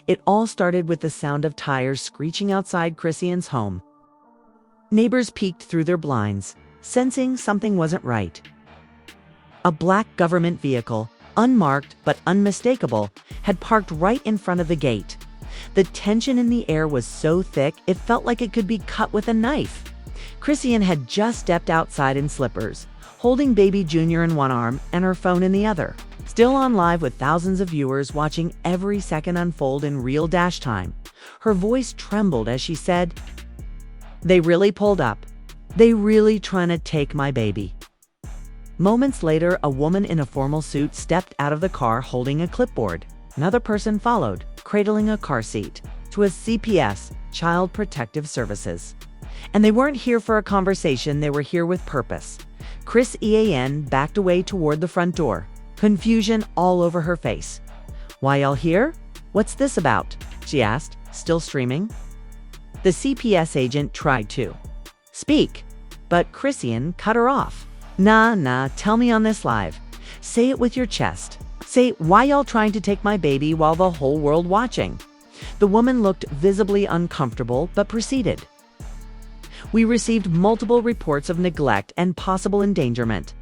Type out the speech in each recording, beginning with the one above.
It all started with the sound of tires screeching outside Chrisean's home. Neighbors peeked through their blinds, sensing something wasn't right. A black government vehicle, unmarked but unmistakable, had parked right in front of the gate. The tension in the air was so thick it felt like it could be cut with a knife. Chrisean had just stepped outside in slippers, holding baby Junior in one arm and her phone in the other. Still on live with thousands of viewers watching every second unfold in real dash time, her voice trembled as she said, "They really pulled up. They really trying to take my baby." Moments later, a woman in a formal suit stepped out of the car holding a clipboard. Another person followed, cradling a car seat. It was CPS, Child Protective Services. And they weren't here for a conversation, they were here with purpose. Chrisean backed away toward the front door, confusion all over her face. "Why y'all here? What's this about?" she asked, still streaming. The CPS agent tried to speak, but Chrisean cut her off. Nah, tell me on this live. Say it with your chest. Say, why y'all trying to take my baby while the whole world watching?" The woman looked visibly uncomfortable, but proceeded. "We received multiple reports of neglect and possible endangerment.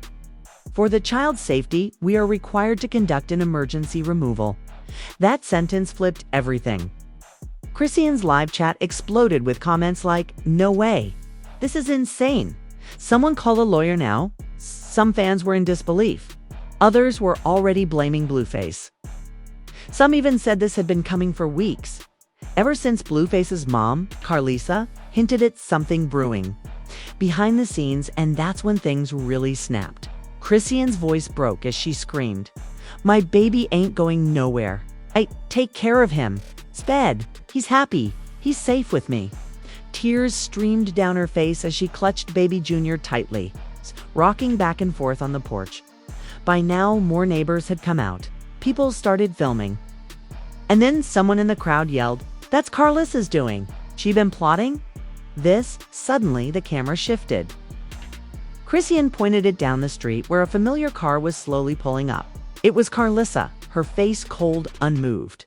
For the child's safety, we are required to conduct an emergency removal." That sentence flipped everything. Chrisean's live chat exploded with comments like, "No way. This is insane. Someone call a lawyer now." Some fans were in disbelief. Others were already blaming Blueface. Some even said this had been coming for weeks, ever since Blueface's mom, Carlisa, hinted at something brewing behind the scenes, and that's when things really snapped. Chrisean's voice broke as she screamed, "My baby ain't going nowhere. I take care of him. Sped. He's happy. He's safe with me." Tears streamed down her face as she clutched baby Junior tightly, rocking back and forth on the porch. By now, more neighbors had come out. People started filming. And then someone in the crowd yelled, "That's Carlisa's doing. She been plotting?" Suddenly the camera shifted. Chrisean pointed it down the street where a familiar car was slowly pulling up. It was Carlisa, her face cold, unmoved.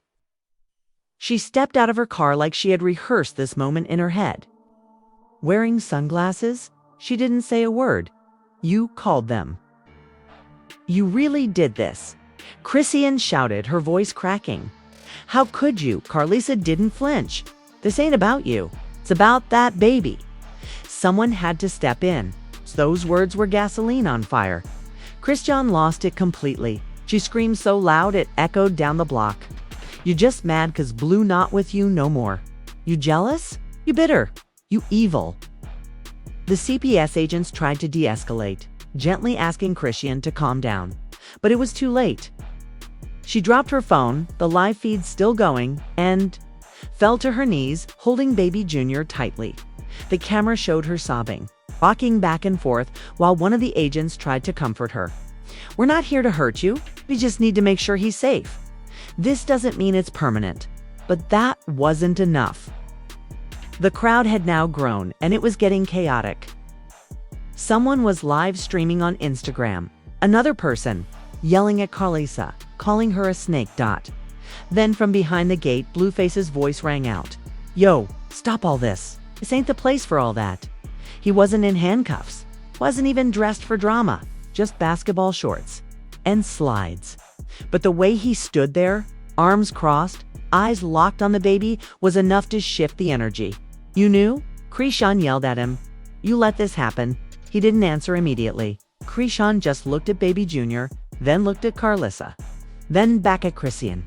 She stepped out of her car like she had rehearsed this moment in her head. Wearing sunglasses, she didn't say a word. "You called them. You really did this." Chrisean shouted, her voice cracking. "How could you?" Carlisa didn't flinch. "This ain't about you. It's about that baby." Someone had to step in. Those words were gasoline on fire. Chrisean lost it completely. She screamed so loud it echoed down the block. "You just mad 'cause Blue not with you no more. You jealous? You bitter? You evil." The CPS agents tried to de-escalate, gently asking Chrisean to calm down. But it was too late. She dropped her phone, the live feed still going, and fell to her knees, holding baby Junior tightly. The camera showed her sobbing, rocking back and forth while one of the agents tried to comfort her. "We're not here to hurt you. We just need to make sure he's safe. This doesn't mean it's permanent." But that wasn't enough. The crowd had now grown, and it was getting chaotic. Someone was live streaming on Instagram. Another person, yelling at Carlisa, calling her a snake. Then from behind the gate, Blueface's voice rang out. "Yo, stop all this. This ain't the place for all that." He wasn't in handcuffs, wasn't even dressed for drama, just basketball shorts and slides. But the way he stood there, arms crossed, eyes locked on the baby, was enough to shift the energy. "You knew?" Chrisean yelled at him. "You let this happen." He didn't answer immediately. Chrisean just looked at baby Junior, then looked at Carlisa, then back at Chrisean.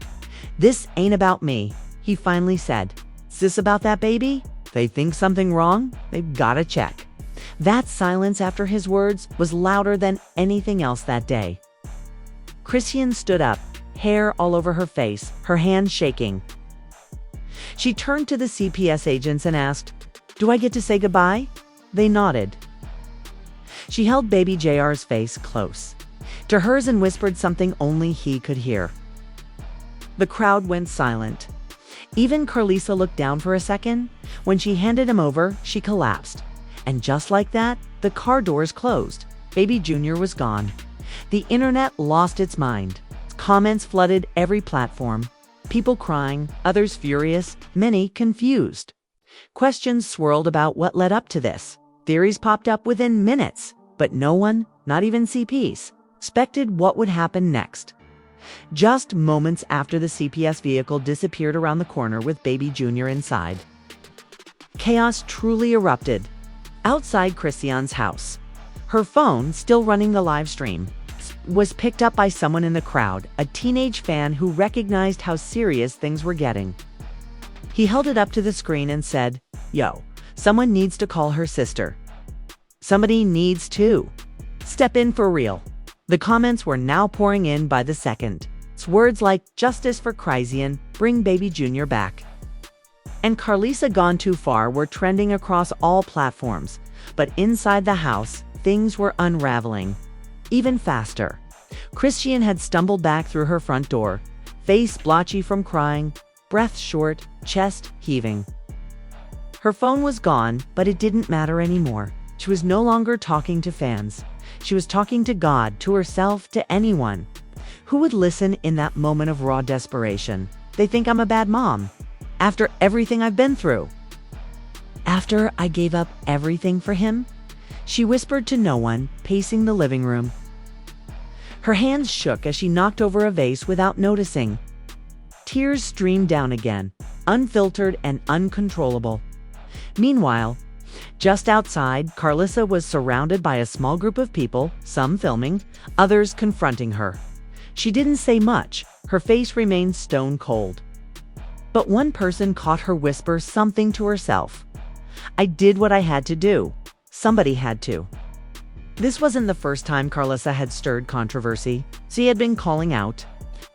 "This ain't about me," he finally said. "Is this about that baby? They think something wrong? They've gotta check." That silence after his words was louder than anything else that day. Chrisean stood up, hair all over her face, her hands shaking. She turned to the CPS agents and asked, "Do I get to say goodbye?" They nodded. She held baby JR's face close to hers and whispered something only he could hear. The crowd went silent. Even Carlisa looked down for a second. When she handed him over, she collapsed. And just like that, the car doors closed. Baby Junior was gone. The internet lost its mind. Comments flooded every platform. People crying, others furious, many confused. Questions swirled about what led up to this. Theories popped up within minutes, but no one, not even CPS, expected what would happen next. Just moments after the CPS vehicle disappeared around the corner with baby Junior inside, chaos truly erupted. Outside Chrisean's house, her phone, still running the live stream, was picked up by someone in the crowd, a teenage fan who recognized how serious things were getting. He held it up to the screen and said, "Yo, someone needs to call her sister. Somebody needs to step in for real." The comments were now pouring in by the second. It's words like "justice for Chrisean," "bring baby Junior back," and "Carlisa gone too far" were trending across all platforms. But inside the house, things were unraveling even faster. Chrisean had stumbled back through her front door, face blotchy from crying, breath short, chest heaving. Her phone was gone, but it didn't matter anymore. She was no longer talking to fans. She was talking to God, to herself, to anyone. Who would listen in that moment of raw desperation? They think I'm a bad mom. After everything I've been through. After I gave up everything for him? She whispered to no one, pacing the living room. Her hands shook as she knocked over a vase without noticing. Tears streamed down again, unfiltered and uncontrollable. Meanwhile, just outside, Carlisa was surrounded by a small group of people, some filming, others confronting her. She didn't say much. Her face remained stone cold. But one person caught her whisper something to herself. "I did what I had to do. Somebody had to." This wasn't the first time Carlisa had stirred controversy. She had been calling out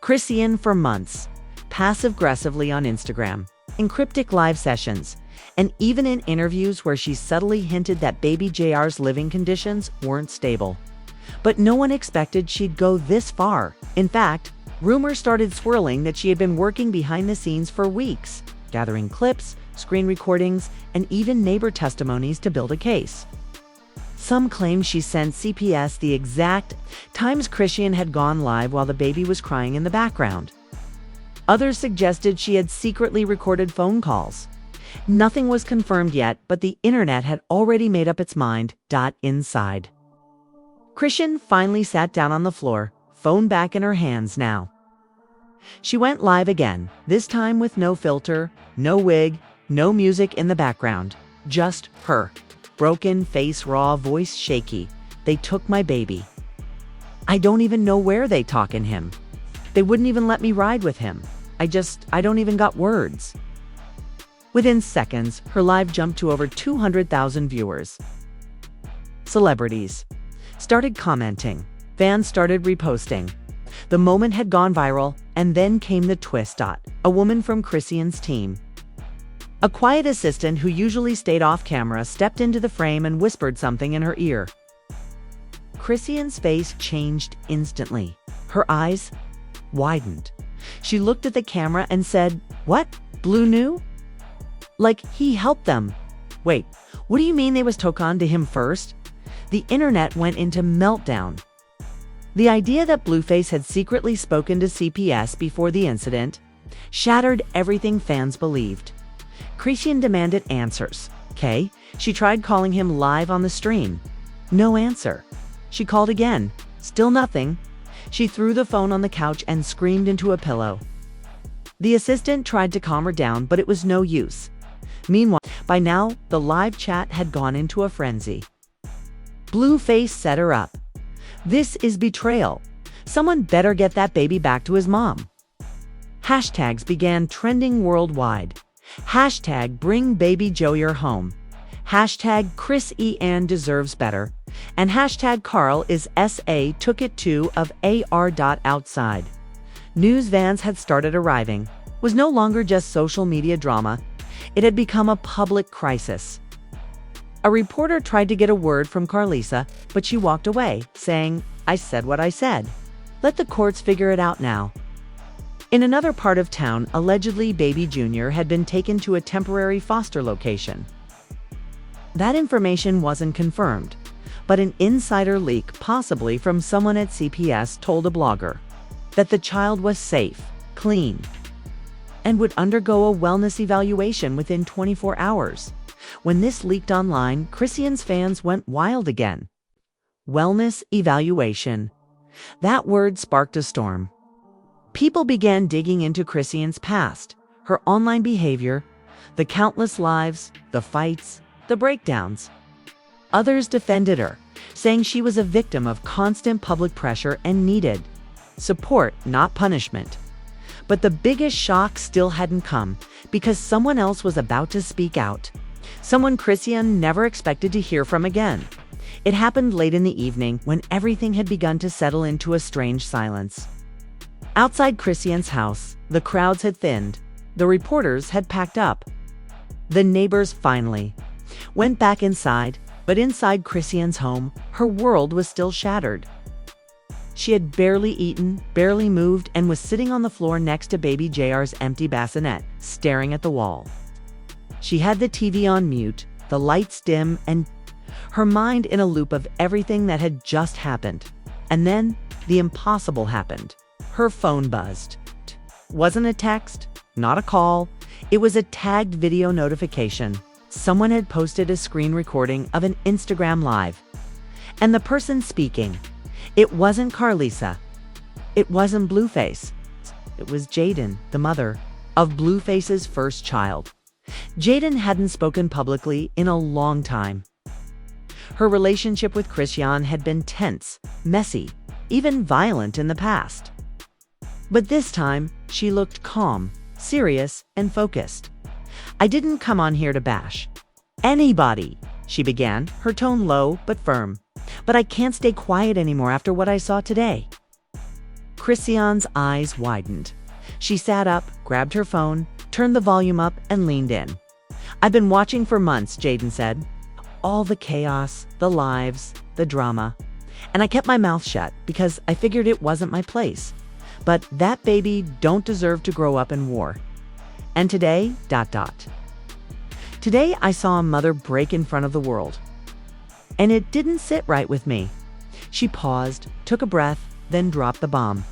Chrisean for months, passive-aggressively on Instagram, in cryptic live sessions, and even in interviews where she subtly hinted that baby JR's living conditions weren't stable. But no one expected she'd go this far. In fact, rumors started swirling that she had been working behind the scenes for weeks, gathering clips, screen recordings, and even neighbor testimonies to build a case. Some claimed she sent CPS the exact times Chrisean had gone live while the baby was crying in the background. Others suggested she had secretly recorded phone calls. Nothing was confirmed yet, but the internet had already made up its mind. Inside, Chrisean finally sat down on the floor, phone back in her hands now. She went live again, this time with no filter, no wig, no music in the background. Just her. Broken, face raw, voice shaky. "They took my baby. I don't even know where they talking him. They wouldn't even let me ride with him. I don't even got words." Within seconds, her live jumped to over 200,000 viewers. Celebrities started commenting. Fans started reposting. The moment had gone viral, and then came the twist. A woman from Chrisean's team, a quiet assistant who usually stayed off camera, stepped into the frame and whispered something in her ear. Chrisean's face changed instantly. Her eyes widened. She looked at the camera and said, "What? Blue knew? Like he helped them. Wait, what do you mean they was took to him first?" The internet went into meltdown. The idea that Blueface had secretly spoken to CPS before the incident shattered everything fans believed. Chrisean demanded answers. She tried calling him live on the stream. No answer. She called again. Still nothing. She threw the phone on the couch and screamed into a pillow. The assistant tried to calm her down, but it was no use. Meanwhile, by now, the live chat had gone into a frenzy. Blueface set her up. "This is betrayal. Someone better get that baby back to his mom." Hashtags began trending worldwide. Hashtag bring baby Junior home. Hashtag Chrisean deserves better. And hashtag Carl is SA took it to of AR. Outside. News vans had started arriving. It was no longer just social media drama. It had become a public crisis. A reporter tried to get a word from Carlisa, but she walked away, saying, "I said what I said. Let the courts figure it out now." In another part of town, allegedly baby Junior had been taken to a temporary foster location. That information wasn't confirmed, but an insider leak, possibly from someone at CPS, told a blogger that the child was safe, clean, and would undergo a wellness evaluation within 24 hours. When this leaked online, Chrisean's fans went wild again. Wellness evaluation. That word sparked a storm. People began digging into Chrisean's past, her online behavior, the countless lives, the fights, the breakdowns. Others defended her, saying she was a victim of constant public pressure and needed support, not punishment. But the biggest shock still hadn't come, because someone else was about to speak out. Someone Chrisean never expected to hear from again. It happened late in the evening when everything had begun to settle into a strange silence. Outside Chrisean's house, the crowds had thinned. The reporters had packed up. The neighbors finally went back inside, but inside Chrisean's home, her world was still shattered. She had barely eaten, barely moved, and was sitting on the floor next to baby JR's empty bassinet, staring at the wall. She had the TV on mute, the lights dim, and her mind in a loop of everything that had just happened. And then, the impossible happened. Her phone buzzed. Wasn't a text, not a call. It was a tagged video notification. Someone had posted a screen recording of an Instagram Live. And the person speaking, it wasn't Carlisa. It wasn't Blueface. It was Jaden, the mother of Blueface's first child. Jaden hadn't spoken publicly in a long time. Her relationship with Chrisean had been tense, messy, even violent in the past. But this time, she looked calm, serious, and focused. "I didn't come on here to bash anybody," she began, her tone low but firm. "But I can't stay quiet anymore after what I saw today." Chrisean's eyes widened. She sat up, grabbed her phone, turned the volume up, and leaned in. "I've been watching for months," Jaden said. "All the chaos, the lives, the drama. And I kept my mouth shut because I figured it wasn't my place. But that baby don't deserve to grow up in war. And today, ... Today I saw a mother break in front of the world. And it didn't sit right with me." She paused, took a breath, then dropped the bomb.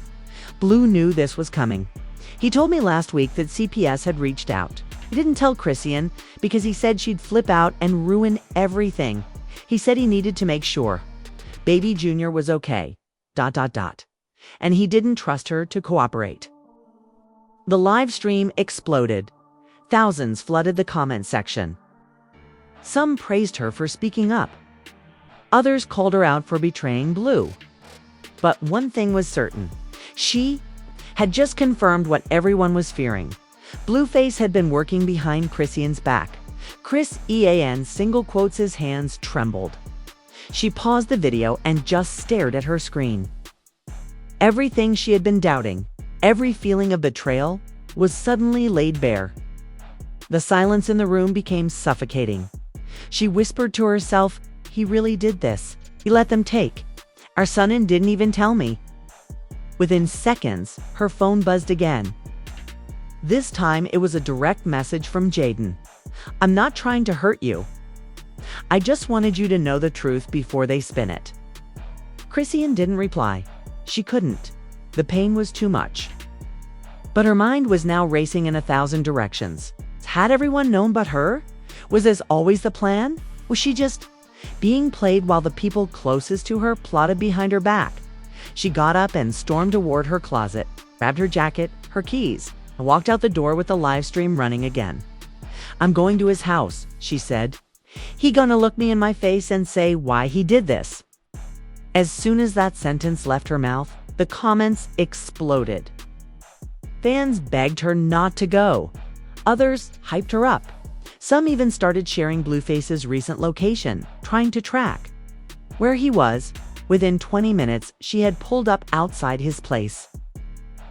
"Blue knew this was coming. He told me last week that CPS had reached out. He didn't tell Chrisean because he said she'd flip out and ruin everything. He said he needed to make sure baby Junior was okay, ... And he didn't trust her to cooperate." The live stream exploded. Thousands flooded the comment section. Some praised her for speaking up. Others called her out for betraying Blue. But one thing was certain. She had just confirmed what everyone was fearing. Blueface had been working behind Chrisean's back. Chrisean single quotes, his hands trembled. She paused the video and just stared at her screen. Everything she had been doubting, every feeling of betrayal, was suddenly laid bare. The silence in the room became suffocating. She whispered to herself, "He really did this. He let them take our son and didn't even tell me." Within seconds, her phone buzzed again. This time, it was a direct message from Jaden. "I'm not trying to hurt you. I just wanted you to know the truth before they spin it." Chrisean didn't reply. She couldn't. The pain was too much. But her mind was now racing in 1,000 directions. Had everyone known but her? Was this always the plan? Was she just being played while the people closest to her plotted behind her back? She got up and stormed toward her closet, grabbed her jacket, her keys, and walked out the door with the live stream running again. "I'm going to his house," she said. "He gonna look me in my face and say why he did this." As soon as that sentence left her mouth, the comments exploded. Fans begged her not to go. Others hyped her up. Some even started sharing Blueface's recent location, trying to track where he was. Within 20 minutes, she had pulled up outside his place.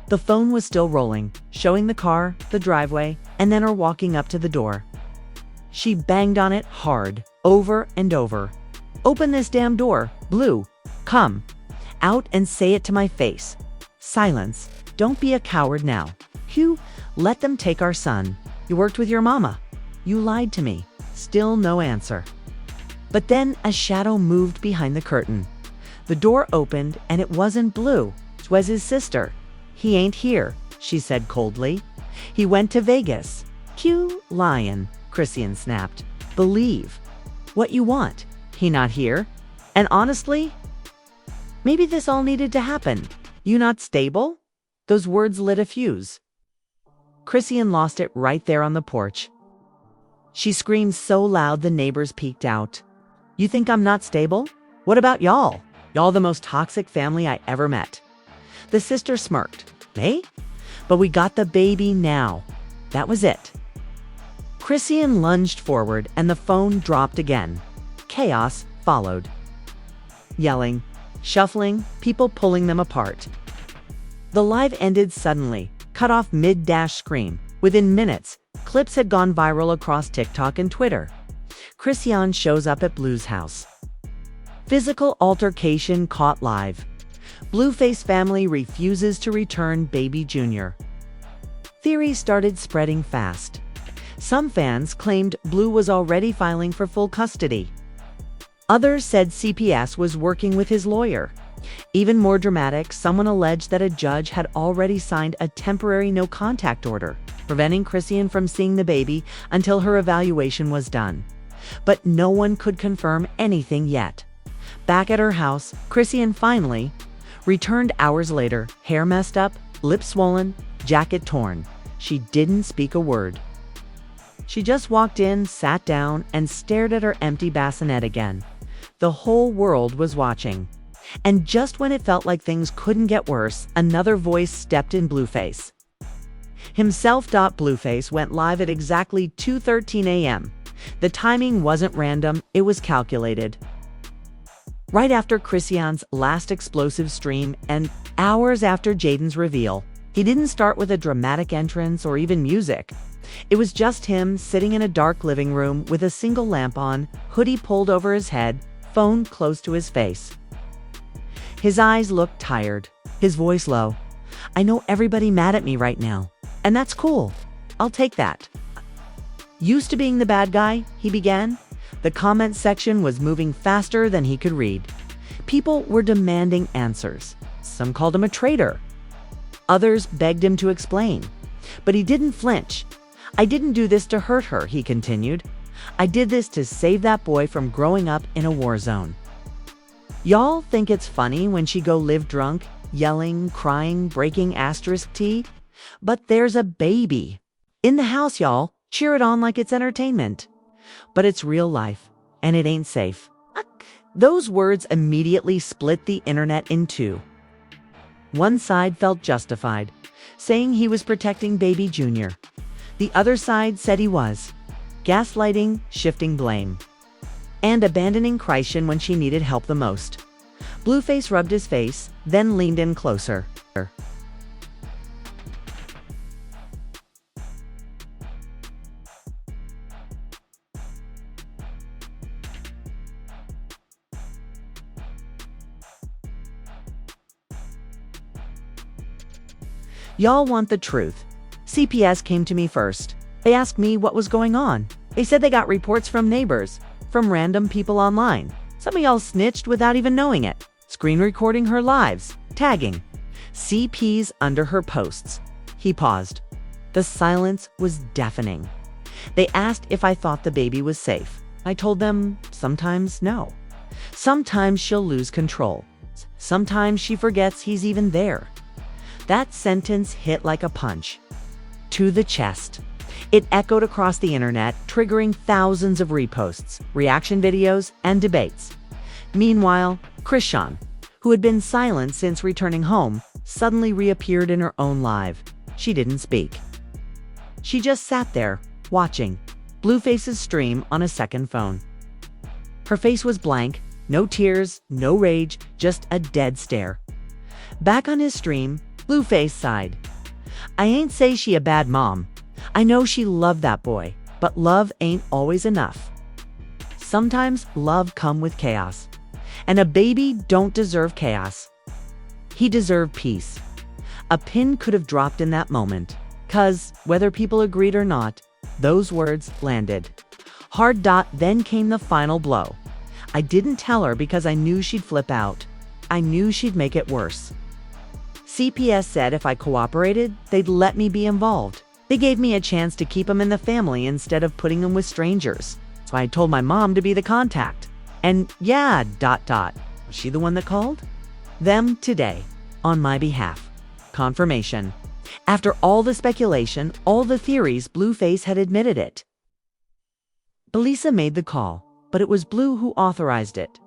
The phone was still rolling, showing the car, the driveway, and then her walking up to the door. She banged on it hard, over and over. "Open this damn door, Blue. Come out and say it to my face." Silence. "Don't be a coward now. You let them take our son. You worked with your mama. You lied to me." Still no answer. But then a shadow moved behind the curtain. The door opened and it wasn't Blue. It was his sister. "He ain't here," she said coldly. He went to Vegas. Cue lion, Chrisean snapped. Believe what you want. He not here. And honestly, maybe this all needed to happen. You not stable? Those words lit a fuse. Chrisean lost it right there on the porch. She screamed so loud the neighbors peeked out. You think I'm not stable? What about y'all? Y'all the most toxic family I ever met. The sister smirked. Eh? But we got the baby now. That was it. Chrisean lunged forward and the phone dropped again. Chaos followed. Yelling, shuffling, people pulling them apart. The live ended suddenly, cut off mid-dash scream. Within minutes, clips had gone viral across TikTok and Twitter. Chrisean shows up at Blue's house. Physical altercation caught live. Blueface family refuses to return baby Junior. Theories started spreading fast. Some fans claimed Blue was already filing for full custody. Others said CPS was working with his lawyer. Even more dramatic, someone alleged that a judge had already signed a temporary no-contact order, preventing Chrisean from seeing the baby until her evaluation was done. But no one could confirm anything yet. Back at her house, Chrisean finally returned hours later, hair messed up, lips swollen, jacket torn. She didn't speak a word. She just walked in, sat down, and stared at her empty bassinet again. The whole world was watching. And just when it felt like things couldn't get worse, another voice stepped in. Blueface himself. Blueface went live at exactly 2:13 a.m. The timing wasn't random, it was calculated. Right after Chrisean's last explosive stream and hours after Jaden's reveal. He didn't start with a dramatic entrance or even music. It was just him sitting in a dark living room with a single lamp on, hoodie pulled over his head, phone close to his face. His eyes looked tired, his voice low. I know everybody mad at me right now, and that's cool. I'll take that. Used to being the bad guy, he began. The comment section was moving faster than he could read. People were demanding answers. Some called him a traitor. Others begged him to explain. But he didn't flinch. I didn't do this to hurt her, he continued. I did this to save that boy from growing up in a war zone. Y'all think it's funny when she go live drunk, yelling, crying, breaking *T? But there's a baby in the house, y'all. Cheer it on like it's entertainment. But it's real life, and it ain't safe. Those words immediately split the internet in two. One side felt justified, saying he was protecting baby Junior. The other side said he was gaslighting, shifting blame, and abandoning Chrisean when she needed help the most. Blueface rubbed his face, then leaned in closer. Y'all want the truth. CPS came to me first. They asked me what was going on. They said they got reports from neighbors, from random people online. Some of y'all snitched without even knowing it, screen recording her lives, tagging CPs under her posts. He paused. The silence was deafening. They asked if I thought the baby was safe. I told them sometimes no. Sometimes she'll lose control. Sometimes she forgets he's even there. That sentence hit like a punch to the chest. It echoed across the internet, triggering thousands of reposts, reaction videos, and debates. Meanwhile, Chrisean, who had been silent since returning home, suddenly reappeared in her own live. She didn't speak. She just sat there, watching Blueface's stream on a second phone. Her face was blank, no tears, no rage, just a dead stare. Back on his stream, Blueface sighed. I ain't say she a bad mom. I know she loved that boy, but love ain't always enough. Sometimes love come with chaos, and a baby don't deserve chaos. He deserved peace. A pin could have dropped in that moment, 'cause whether people agreed or not, those words landed. Hard. Then came the final blow. I didn't tell her because I knew she'd flip out. I knew she'd make it worse. CPS said if I cooperated, they'd let me be involved. They gave me a chance to keep him in the family instead of putting him with strangers. So I told my mom to be the contact. And yeah, ... Was she the one that called? Them today, on my behalf. Confirmation. After all the speculation, all the theories, Blueface had admitted it. Belisa made the call, but it was Blue who authorized it.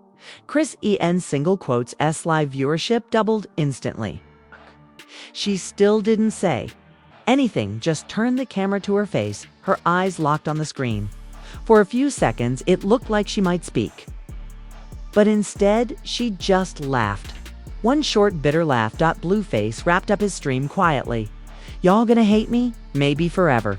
Chrisean's single quotes S live viewership doubled instantly. She still didn't say anything, just turned the camera to her face, her eyes locked on the screen. For a few seconds, it looked like she might speak. But instead, she just laughed. One short, bitter laugh. Blueface wrapped up his stream quietly. Y'all gonna hate me? Maybe forever.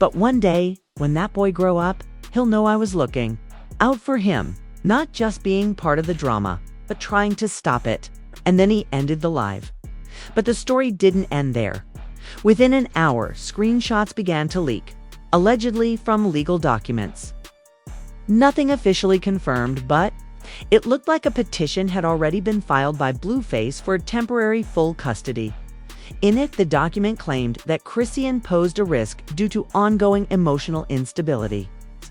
But one day, when that boy grow up, he'll know I was looking out for him, not just being part of the drama, but trying to stop it. And then he ended the live. But the story didn't end there. Within an hour, screenshots began to leak, allegedly from legal documents. Nothing officially confirmed, but it looked like a petition had already been filed by Blueface for temporary full custody. In it, the document claimed that Chrisean posed a risk due to ongoing emotional instability,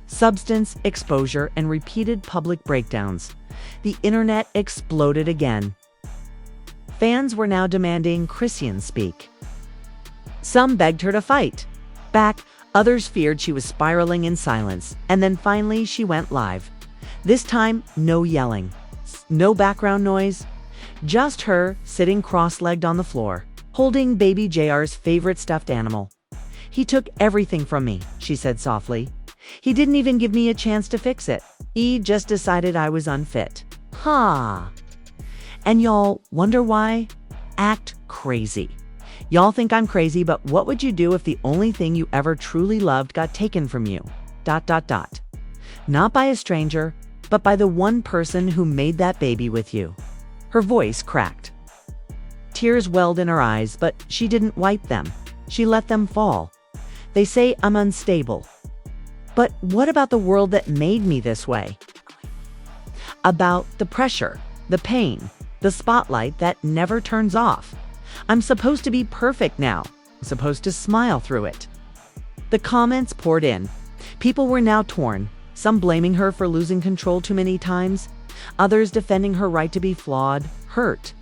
substance exposure, and repeated public breakdowns. The internet exploded again. Fans were now demanding Chrisean speak. Some begged her to fight back, others feared she was spiraling in silence, and then finally she went live. This time, no yelling, no background noise, just her sitting cross-legged on the floor, holding baby JR's favorite stuffed animal. He took everything from me, she said softly. He didn't even give me a chance to fix it. He just decided I was unfit. Ha! And y'all wonder why? Act crazy. Y'all think I'm crazy, but what would you do if the only thing you ever truly loved got taken from you? ... Not by a stranger, but by the one person who made that baby with you. Her voice cracked. Tears welled in her eyes, but she didn't wipe them. She let them fall. They say I'm unstable. But what about the world that made me this way? About the pressure, the pain, the spotlight that never turns off. I'm supposed to be perfect now. I'm supposed to smile through it. The comments poured in. People were now torn, some blaming her for losing control too many times, others defending her right to be flawed, hurt.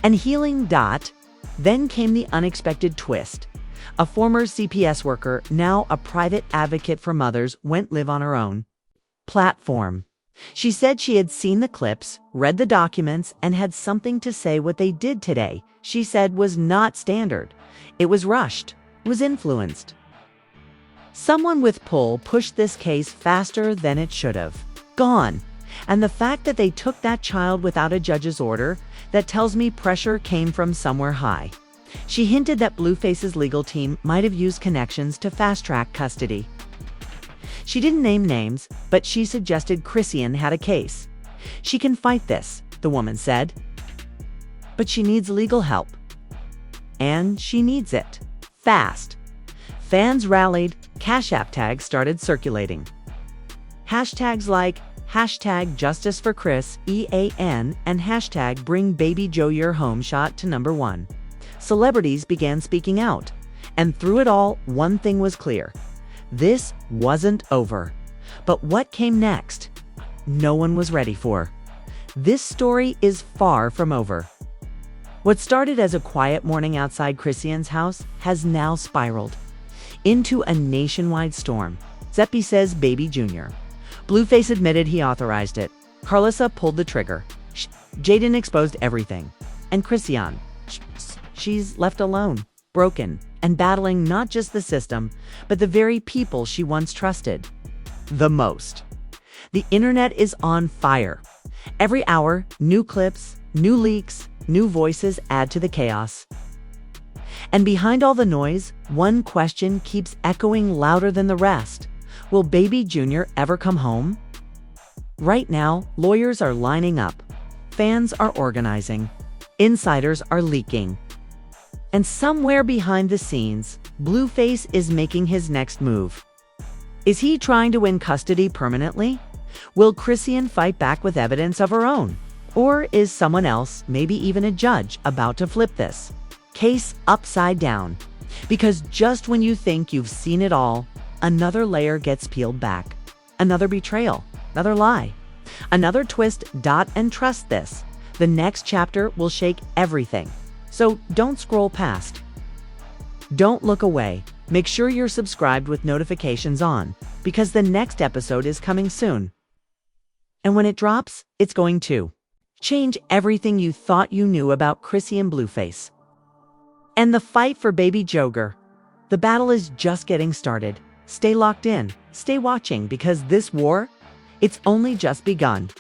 And healing. Then came the unexpected twist. A former CPS worker, now a private advocate for mothers, went live on her own platform. She said she had seen the clips, read the documents, and had something to say. What they did today, she said, was not standard. It was rushed, was influenced. Someone with pull pushed this case faster than it should have gone. And the fact that they took that child without a judge's order, that tells me pressure came from somewhere high. She hinted that Blueface's legal team might have used connections to fast-track custody. She didn't name names, but she suggested Chrisean had a case. She can fight this, the woman said. But she needs legal help. And she needs it. Fast. Fans rallied, Cash App tags started circulating. Hashtags like #JusticeForChris, and #BringBabyJoeYourHome shot to #1. Celebrities began speaking out. And through it all, one thing was clear. This wasn't over. But what came next? No one was ready for. This story is far from over. What started as a quiet morning outside Chrisean's house has now spiraled into a nationwide storm. Zeppi says Baby Jr. Blueface admitted he authorized it. Carlissa pulled the trigger. Jaden exposed everything. And Chrisean, she's left alone, broken, and battling not just the system, but the very people she once trusted the most. The internet is on fire. Every hour, new clips, new leaks, new voices add to the chaos. And behind all the noise, one question keeps echoing louder than the rest. Will Baby Jr. ever come home? Right now, lawyers are lining up. Fans are organizing. Insiders are leaking. And somewhere behind the scenes, Blueface is making his next move. Is he trying to win custody permanently? Will Chrisean fight back with evidence of her own? Or is someone else, maybe even a judge, about to flip this case upside down? Because just when you think you've seen it all, another layer gets peeled back. Another betrayal, another lie, another twist. And trust this, the next chapter will shake everything. So don't scroll past. Don't look away. Make sure you're subscribed with notifications on, because the next episode is coming soon. And when it drops, it's going to change everything you thought you knew about Chrissy and Blueface. And the fight for baby Joker. The battle is just getting started. Stay locked in, stay watching, because this war, it's only just begun.